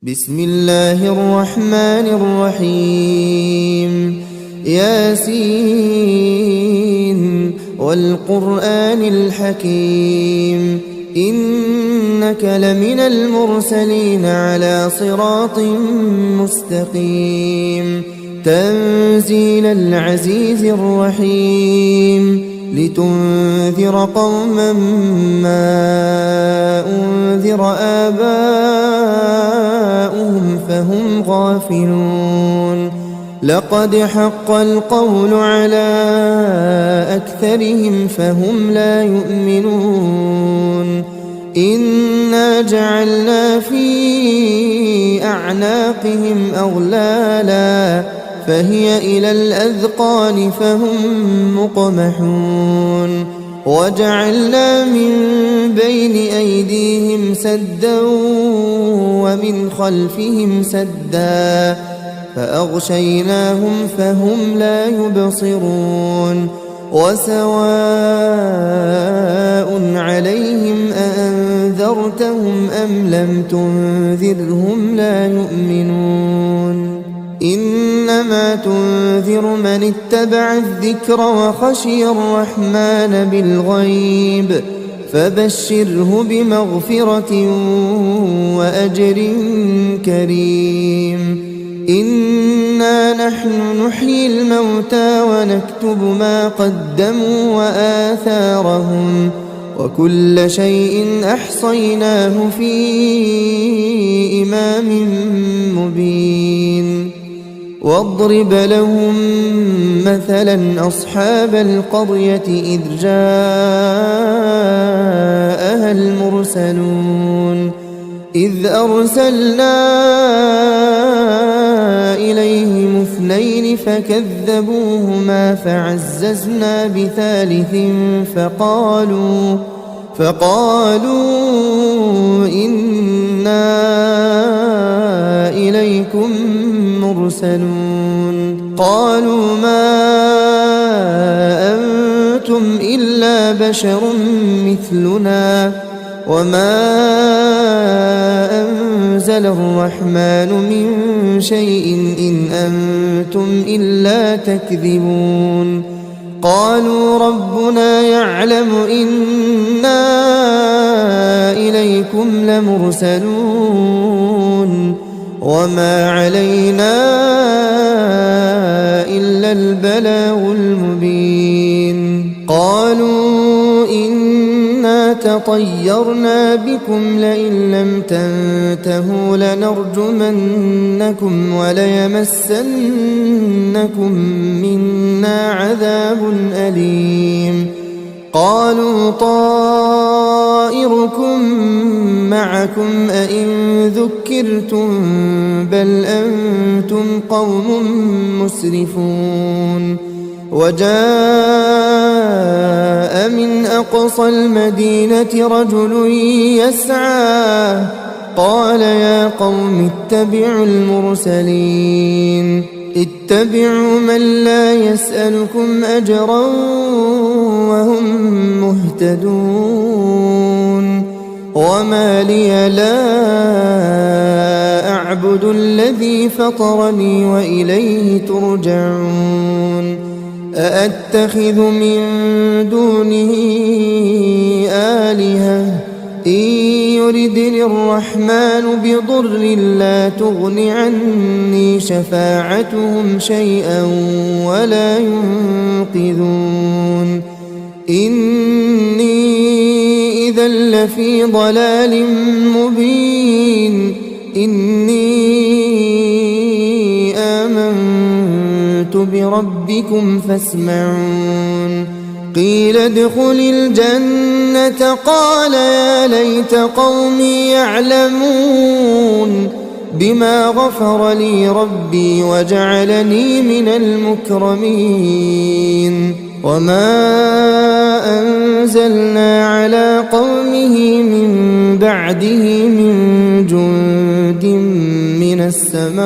بسم الله الرحمن الرحيم ياسين والقرآن الحكيم إنك لمن المرسلين على صراط مستقيم تنزيل العزيز الرحيم لتنذر قوما ما أنذر آباؤهم فهم غافلون لقد حق القول على أكثرهم فهم لا يؤمنون إنا جعلنا في أعناقهم أغلالا فهي إلى الأذقان فهم مقمحون وجعلنا من بين أيديهم سدا ومن خلفهم سدا فأغشيناهم فهم لا يبصرون وسواء عليهم أأنذرتهم أم لم تنذرهم لا يؤمنون إنما تنذر من اتبع الذكر وخشي الرحمن بالغيب فبشره بمغفرة وأجر كريم إنا نحن نحيي الموتى ونكتب ما قدموا وآثارهم وكل شيء أحصيناه في إمام مبين واضرب لهم مثلا أصحاب القرية إذ جاءها المرسلون إذ أرسلنا إليهم اثنين فكذبوهما فعززنا بثالث فقالوا إنا إليكم مرسلون قالوا ما أنتم إلا بشر مثلنا وما أنزل الرحمن من شيء إن أنتم إلا تكذبون قالوا ربنا يعلم إنا إليكم لمرسلون وما علينا إلا البلاغ المبين قالوا إنا تطيرنا بكم لئن لم تنتهوا لنرجمنكم وليمسنكم منا عذاب أليم قالوا طائركم معكم أئن ذكرتم بل أنتم قوم مسرفون وجاء من أقصى المدينة رجل يسعى قال يا قوم اتبعوا المرسلين اتبعوا من لا يسألكم أجرا وهم مهتدون وما لي لا أعبد الذي فطرني وإليه ترجعون أأتخذ من دونه آلهة إن يردني الرحمن بضر لا تغن عني شفاعتهم شيئا ولا ينقذون إني إذا لفي ضلال مبين إني آمنت بربكم فاسمعون قيل ادخل الجنة قال يا ليت قومي يعلمون بما غفر لي ربي وجعلني من المكرمين وما أنزلنا على قومه من بعده من جند من السماء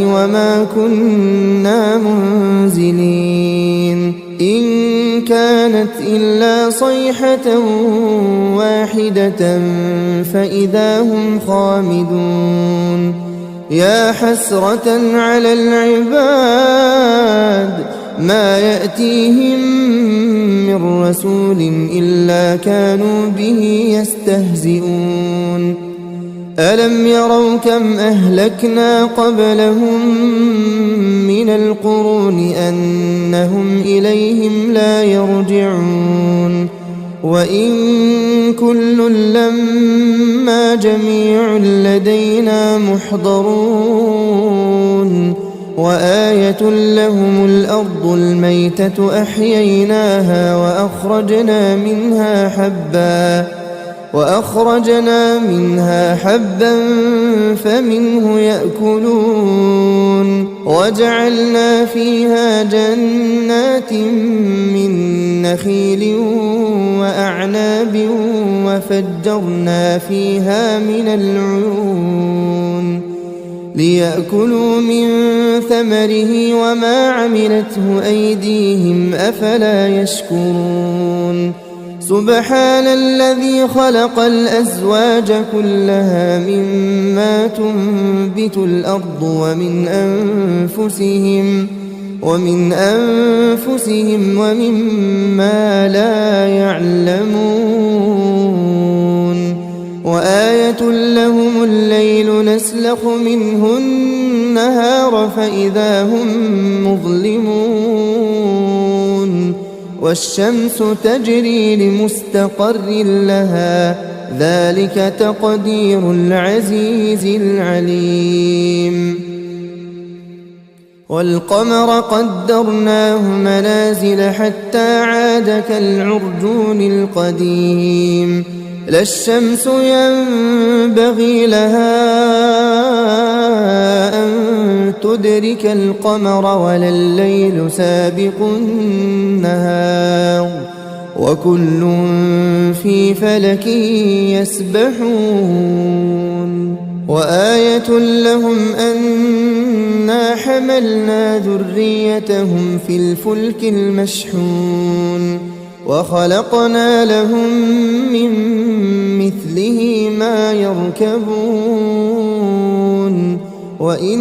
وما كنا منزلين إن كانت إلا صيحة واحدة فإذا هم خامدون يا حسرة على العباد ما يأتيهم من رسول إلا كانوا به يستهزئون ألم يروا كم أهلكنا قبلهم من القرون أنهم إليهم لا يرجعون وإن كل لما جميع لدينا محضرون وآية لهم الأرض الميتة أحييناها وأخرجنا منها حبا فمنه يأكلون وجعلنا فيها جنات من نخيل وأعناب وفجرنا فيها من العيون ليأكلوا من ثمره وما عملته أيديهم أفلا يشكرون سبحان الذي خلق الأزواج كلها مما تنبت الأرض ومن أنفسهم ومما لا يعلمون وآية لهم الليل نسلخ منه النهار فإذا هم مظلمون والشمس تجري لمستقر لها ذلك تقدير العزيز العليم والقمر قدرناه منازل حتى عاد كالعرجون القديم لا الشمس ينبغي لها أن تدرك القمر ولا الليل سابق النهار وكل في فلك يسبحون وآية لهم أنا حملنا ذريتهم في الفلك المشحون وخلقنا لهم من مثله ما يركبون وإن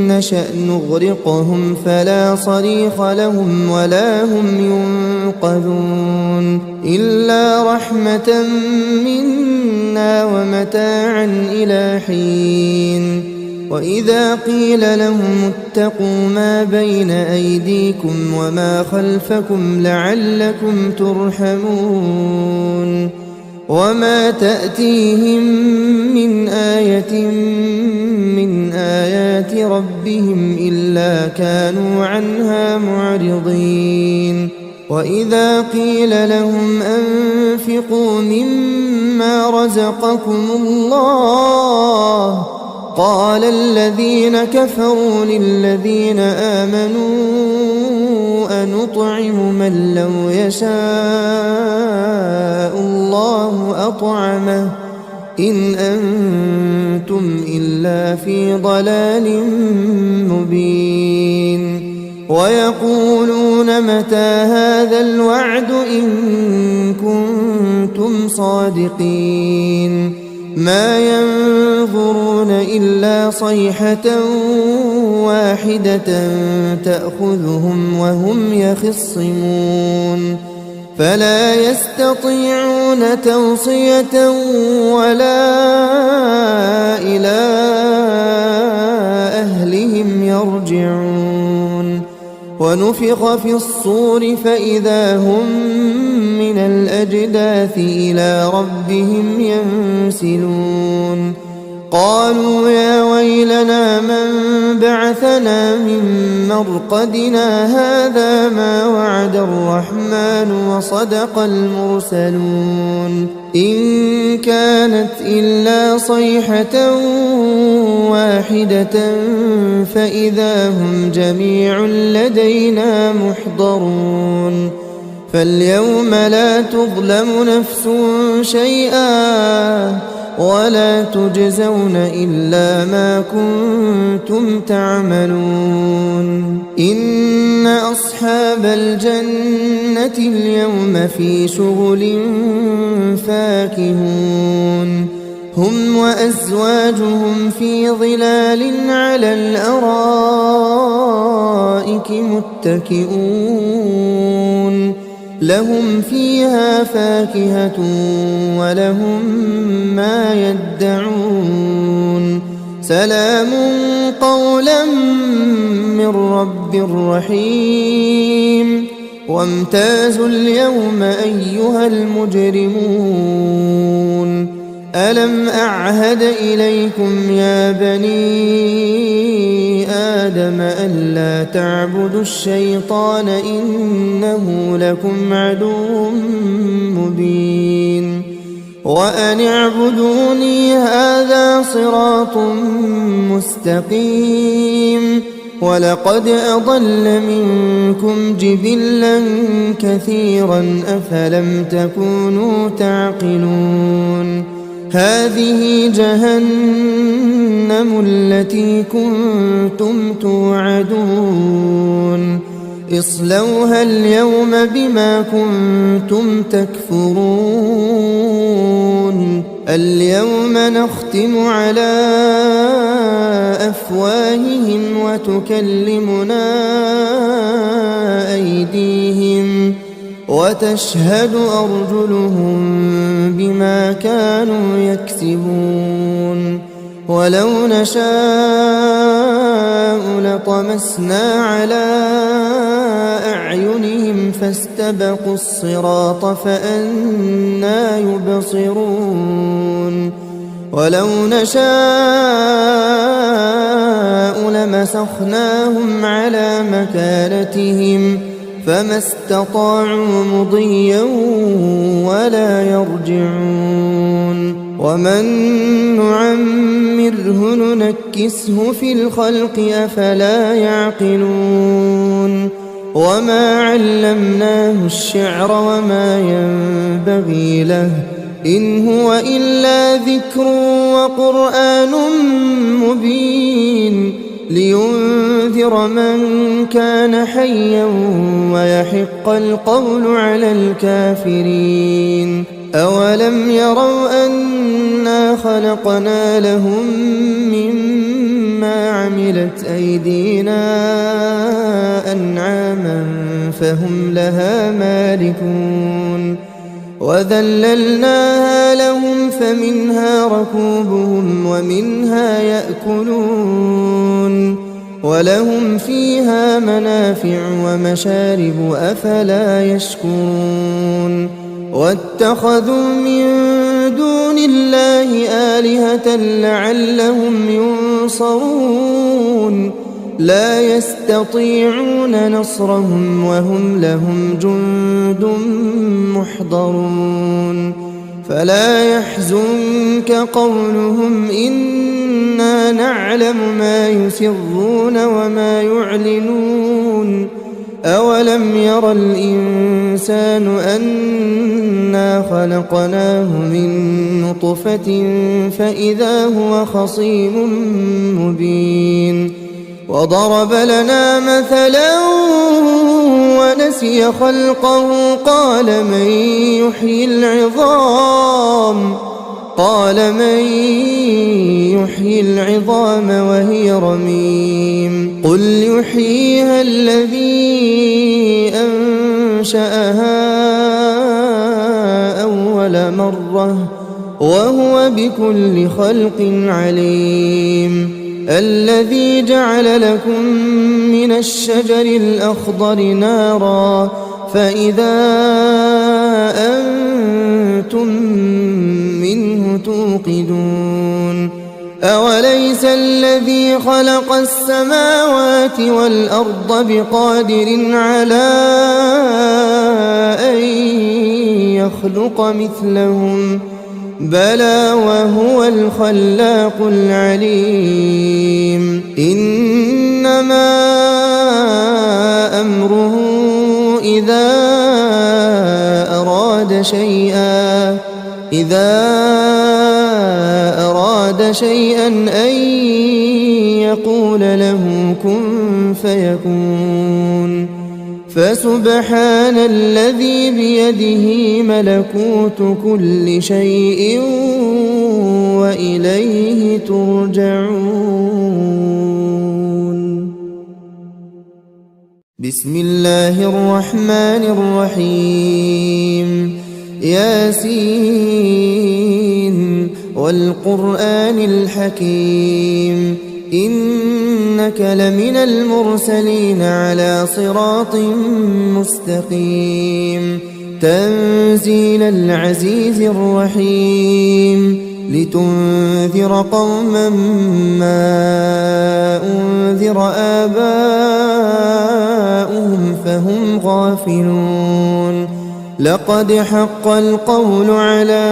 نشأ نغرقهم فلا صريخ لهم ولا هم ينقذون إلا رحمة منا ومتاعا إلى حين وإذا قيل لهم اتقوا ما بين أيديكم وما خلفكم لعلكم ترحمون وما تأتيهم من آية من آيات ربهم إلا كانوا عنها معرضين وإذا قيل لهم أنفقوا مما رزقكم الله قال الذين كفروا للذين آمنوا أنطعم من لو يشاء الله أطعمه إن أنتم إلا في ضلال مبين ويقولون متى هذا الوعد إن كنتم صادقين ما ينظرون إلا صيحة واحدة تأخذهم وهم يخصمون فلا يستطيعون توصية ولا إلى أهلهم يرجعون ونفخ في الصور فإذا هم من الأجداث إلى ربهم ينسلون قالوا يا ويلنا من بعثنا من مرقدنا هذا ما وعد الرحمن وصدق المرسلون إن كانت إلا صيحة واحدة فإذا هم جميع لدينا محضرون فاليوم لا تظلم نفس شيئا ولا تجزون إلا ما كنتم تعملون إن أصحاب الجنة اليوم في شغل فاكهون هم وأزواجهم في ظلال على الأرائك متكئون لهم فيها فاكهة ولهم ما يدعون سلام قولا من رب رحيم وامتازوا اليوم أيها المجرمون ألم أعهد إليكم يا بني آدم ألا تعبدوا الشيطان إنه لكم عدو مبين وأن اعبدوني هذا صراط مستقيم ولقد أضل منكم جبلا كثيرا أفلم تكونوا تعقلون هذه جهنم التي كنتم توعدون اصلوها اليوم بما كنتم تكفرون اليوم نختم على أفواههم وتكلمنا أيديهم وتشهد أرجلهم بما كانوا يكسبون ولو نشاء لطمسنا على أعينهم فاستبقوا الصراط فأنى يبصرون ولو نشاء لمسخناهم على مكانتهم فما استطاعوا مضيا ولا يرجعون ومن نعمره ننكسه في الخلق أفلا يعقلون وما علمناه الشعر وما ينبغي له إن هو إلا ذكر وقرآن مبين لينذر من كان حيا ويحق القول على الكافرين أولم يروا أنا خلقنا لهم مما عملت أيدينا أنعاما فهم لها مالكون وذللناها لهم فمنها ركوبهم ومنها يأكلون ولهم فيها منافع ومشارب أفلا يشكرون واتخذوا من دون الله آلهة لعلهم ينصرون لا يستطيعون نصرهم وهم لهم جند محضرون فلا يحزنك قولهم إنا نعلم ما يسرون وما يعلنون أولم ير الإنسان أنا خلقناه من نطفة فإذا هو خصيم مبين وضرب لنا مثلا ونسي خلقه قال من يحيي العظام وهي رميم قل يحييها الذي أنشأها أول مرة وهو بكل خلق عليم الذي جعل لكم من الشجر الأخضر نارا فإذا أنتم منه توقدون أوليس الذي خلق السماوات والأرض بقادر على أن يخلق مثلهم بلى وهو الخلاق العليم إنما أمره إذا أراد أراد شيئا أن يقول له كن فيكون فسبحان الذي بيده ملكوت كل شيء وإليه ترجعون. بسم الله الرحمن الرحيم. ياسين والقرآن الحكيم إنك لمن المرسلين على صراط مستقيم تنزيل العزيز الرحيم لتنذر قوما ما أنذر آباؤهم فهم غافلون لقد حق القول على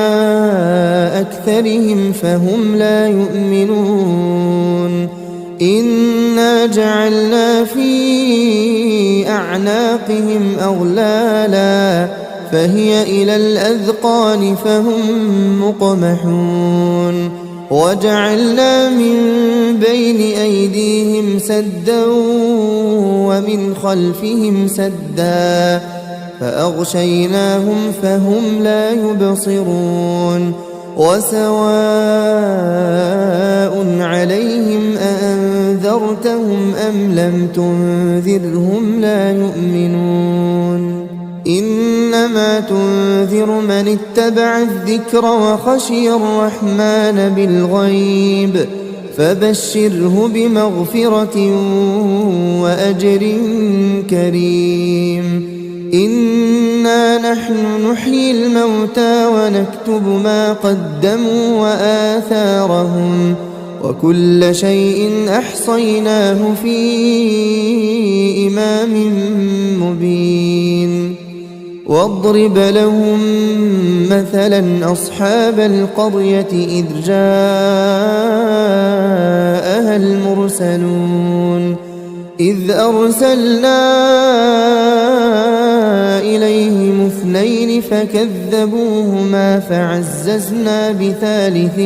أكثرهم فهم لا يؤمنون إنا جعلنا في أعناقهم أغلالا فهي إلى الأذقان فهم مقمحون وجعلنا من بين أيديهم سدا ومن خلفهم سدا فأغشيناهم فهم لا يبصرون وسواء عليهم أأنذرتهم أم لم تنذرهم لا يؤمنون إنما تنذر من اتبع الذكر وخشي الرحمن بالغيب فبشره بمغفرة وأجر كريم إنا نحن نحيي الموتى ونكتب ما قدموا وآثارهم وكل شيء أحصيناه في إمام مبين واضرب لهم مثلا أصحاب القرية إذ جاءها المرسلون إذ أرسلنا إليهم اثنين فكذبوهما فعززنا بثالث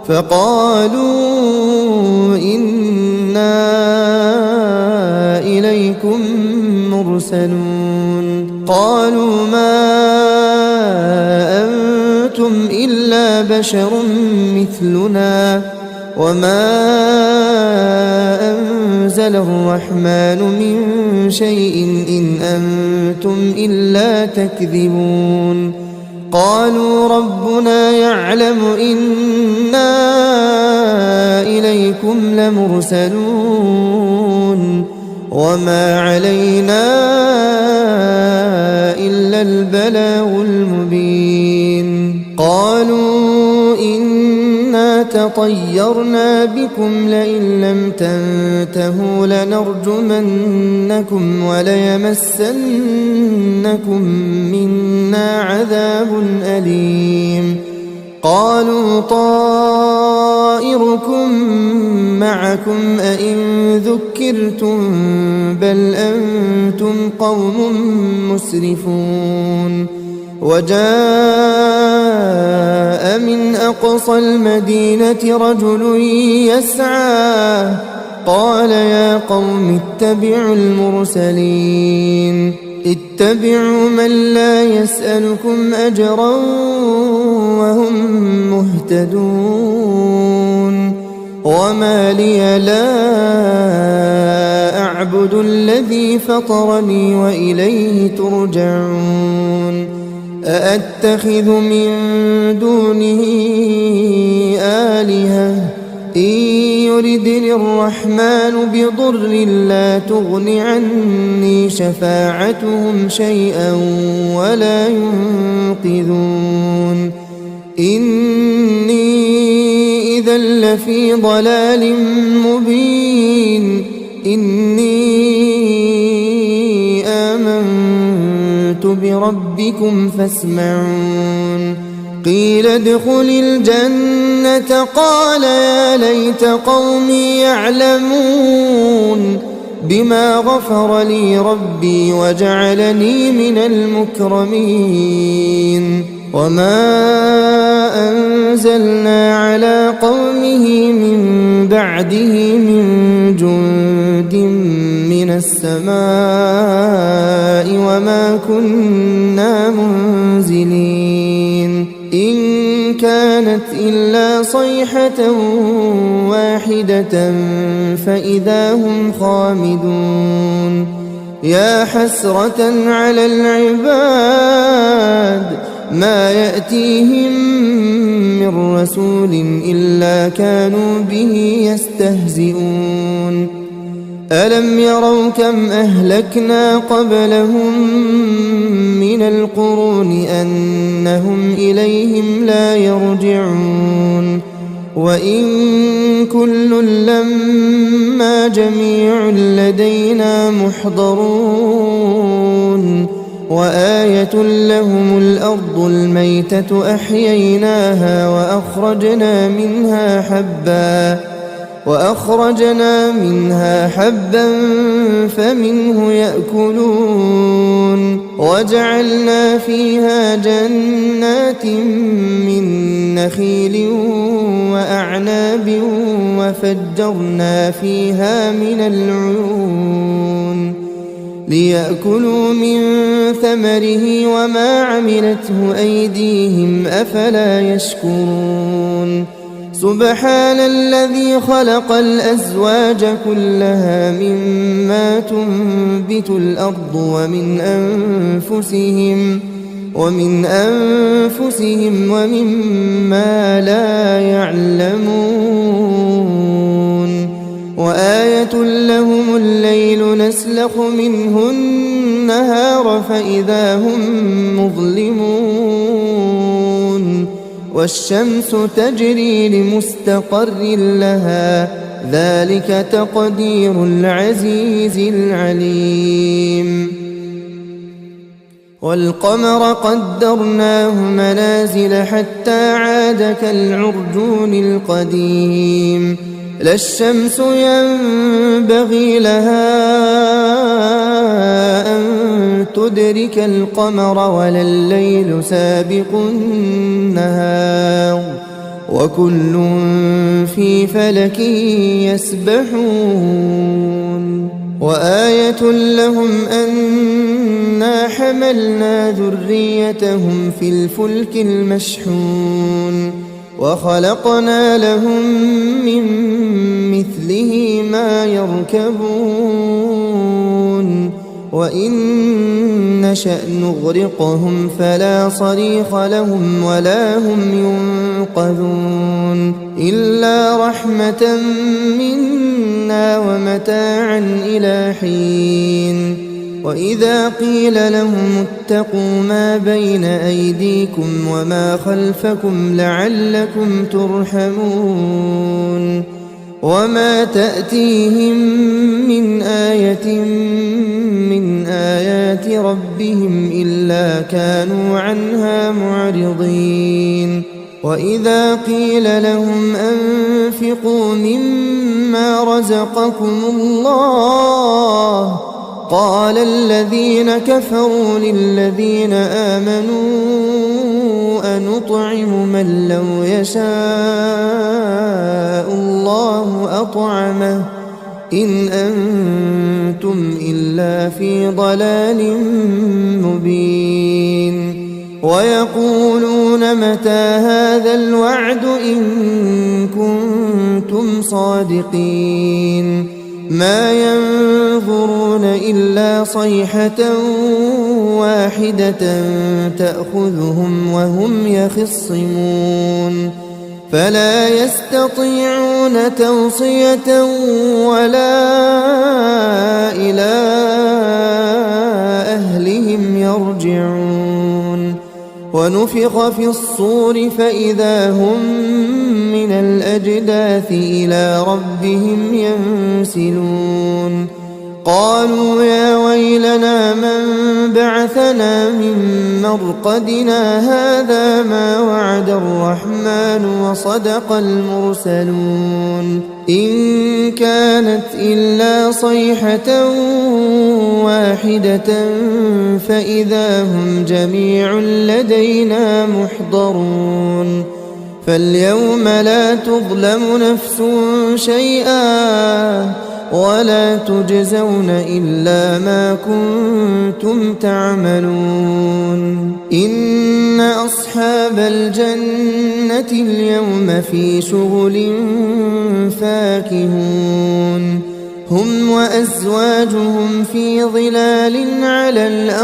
فقالوا إنا إليكم مرسلون قالوا ما أنتم إلا بشر مثلنا وما أنزل الرحمن من شيء إن أنتم إلا تكذبون قالوا ربنا يعلم إنا إليكم لمرسلون وما علينا إلا البلاغ المبين قالوا إنا تطيرنا بكم لئن لم تنتهوا لنرجمنكم وليمسنكم منا عذاب أليم قالوا طائركم معكم أئن ذكرتم بل أنتم قوم مسرفون وجاء من أقصى المدينة رجل يسعى قال يا قوم اتبعوا المرسلين اتبعوا من لا يسألكم أجرا وهم مهتدون وما لي لا أعبد الذي فطرني وإليه ترجعون أأتخذ من دونه آلهة إن يردني الرحمن بضر لا تغن عني شفاعتهم شيئا ولا ينقذون إني إذا لفي ضلال مبين إني آمنت بربكم فاسمعون قيل ادخل الجنة قال يا ليت قومي يعلمون بما غفر لي ربي وجعلني من المكرمين وما أنزلنا على قومه من بعده من جند من السماء وما كنا منزلين إن كانت إلا صيحة واحدة فإذا هم خامدون يا حسرة على العباد ما يأتيهم من رسول إلا كانوا به يستهزئون ألم يروا كم أهلكنا قبلهم من القرون أنهم إليهم لا يرجعون وإن كل لما جميع لدينا محضرون وآية لهم الأرض الميتة أحييناها وأخرجنا منها حبا فمنه يأكلون وجعلنا فيها جنات من نخيل وأعناب وفجرنا فيها من العيون ليأكلوا من ثمره وما عملته أيديهم أفلا يشكرون سبحان الذي خلق الأزواج كلها مما تنبت الأرض ومن أنفسهم ومما لا يعلمون وآية لهم الليل نسلخ منه النهار فإذا هم مظلمون والشمس تجري لمستقر لها ذلك تقدير العزيز العليم والقمر قدرناه منازل حتى عاد كالعرجون القديم لا الشمس ينبغي لها أن تدرك القمر ولا الليل سابق النهار وكل في فلك يسبحون وآية لهم أنا حملنا ذريتهم في الفلك المشحون وخلقنا لهم من مثله ما يركبون وإن نشأ نغرقهم فلا صريخ لهم ولا هم ينقذون إلا رحمة منا ومتاعا إلى حين وإذا قيل لهم اتقوا ما بين أيديكم وما خلفكم لعلكم ترحمون وما تأتيهم من آية من آيات ربهم إلا كانوا عنها معرضين وإذا قيل لهم أنفقوا مما رزقكم الله قال الذين كفروا للذين آمنوا أنطعم من لو يشاء الله أطعمه إن أنتم إلا في ضلال مبين ويقولون متى هذا الوعد إن كنتم صادقين ما ينظرون إلا صيحة واحدة تأخذهم وهم يخصمون فلا يستطيعون توصية ولا إلى أهلهم يرجعون ونفخ في الصور فإذا هم من الأجداث إلى ربهم ينسلون قالوا يا ويلنا من بعثنا من مرقدنا هذا ما وعد الرحمن وصدق المرسلون إن كانت إلا صيحة واحدة فإذا هم جميع لدينا محضرون فاليوم لا تظلم نفس شيئا ولا تجزون إلا ما كنتم تعملون إن أصحاب الجنة اليوم في شغل فاكهون هم وأزواجهم في ظلال على الأرائك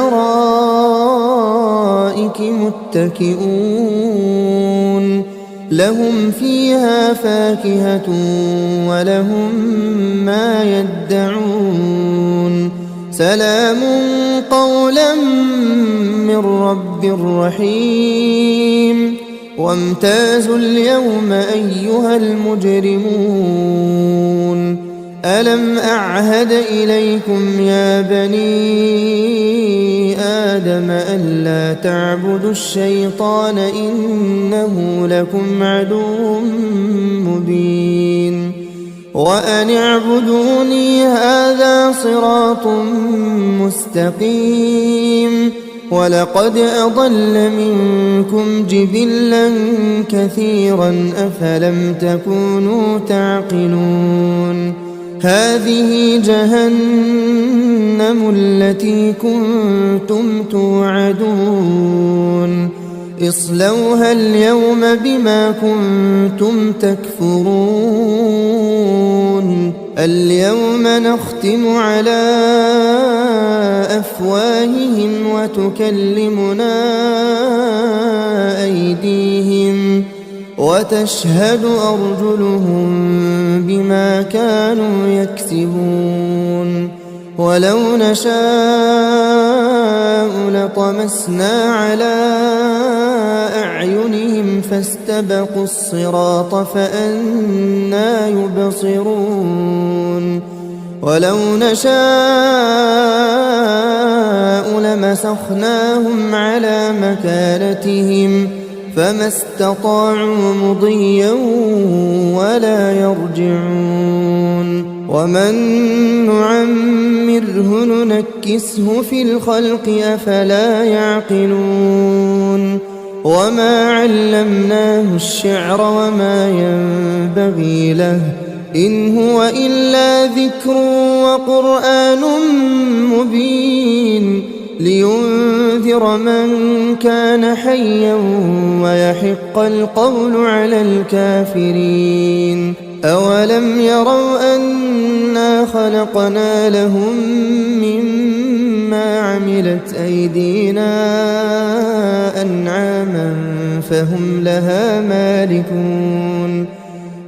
متكئون لهم فيها فاكهة ولهم ما يدعون سلام قولا من رب رحيم وامتازوا اليوم أيها المجرمون ألم أعهد إليكم يا بني آدم ألا تعبدوا الشيطان إنه لكم عدو مبين وأن اعبدوني هذا صراط مستقيم ولقد أضل منكم جبلا كثيرا أفلم تكونوا تعقلون هذه جهنم التي كنتم توعدون اصلوها اليوم بما كنتم تكفرون اليوم نختم على أفواههم وتكلمنا أيديهم وتشهد أرجلهم بما كانوا يكسبون ولو نشاء لطمسنا على أعينهم فاستبقوا الصراط فأنى يبصرون ولو نشاء لمسخناهم على مكانتهم فما استطاعوا مضيا ولا يرجعون ومن نعمره ننكسه في الخلق أفلا يعقلون وما علمناه الشعر وما ينبغي له إن هو إلا ذكر وقرآن مبين لينذر من كان حيا ويحق القول على الكافرين أولم يروا أنا خلقنا لهم مما عملت أيدينا أنعاما فهم لها مالكون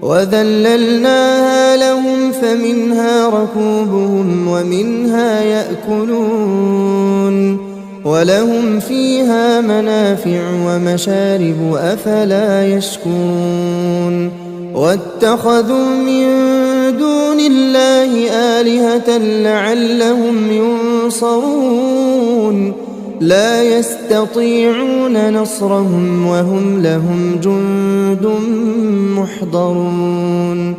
وذللناها لهم فمنها ركوبهم ومنها يأكلون ولهم فيها منافع ومشارب أفلا يشكرون واتخذوا من دون الله آلهة لعلهم ينصرون لا يستطيعون نصرهم وهم لهم جند محضرون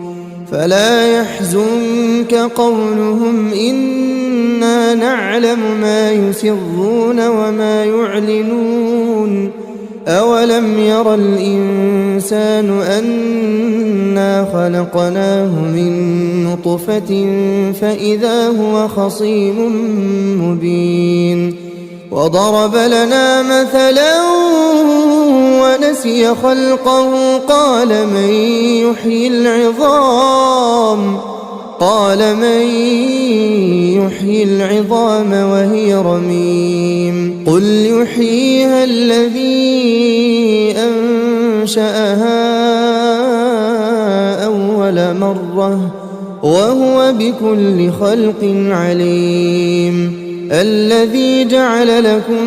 فلا يحزنك قولهم إنا نعلم ما يسرون وما يعلنون أولم ير الإنسان أنا خلقناه من نطفة فإذا هو خصيم مبين وضرب لنا مثلا ونسي خلقه قال من يحيي العظام وهي رميم قل يحييها الذي أنشأها أول مرة وهو بكل خلق عليم الذي جعل لكم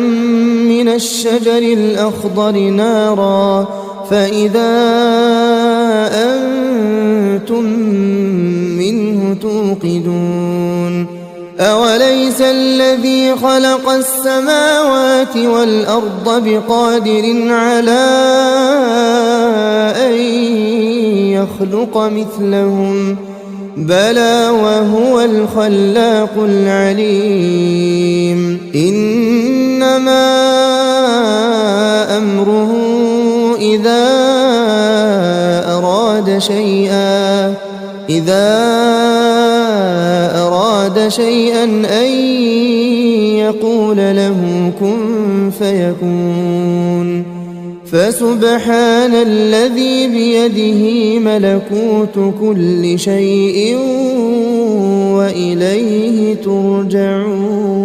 من الشجر الأخضر نارا فإذا أنتم منه توقدون خلق السماوات والأرض بقادر على أن يخلق مثلهم بلى وهو الخلاق العليم إنما أمره إذا أراد شيئا أن يقول له كن فيكون فسبحان الذي بيده ملكوت كل شيء وإليه ترجعون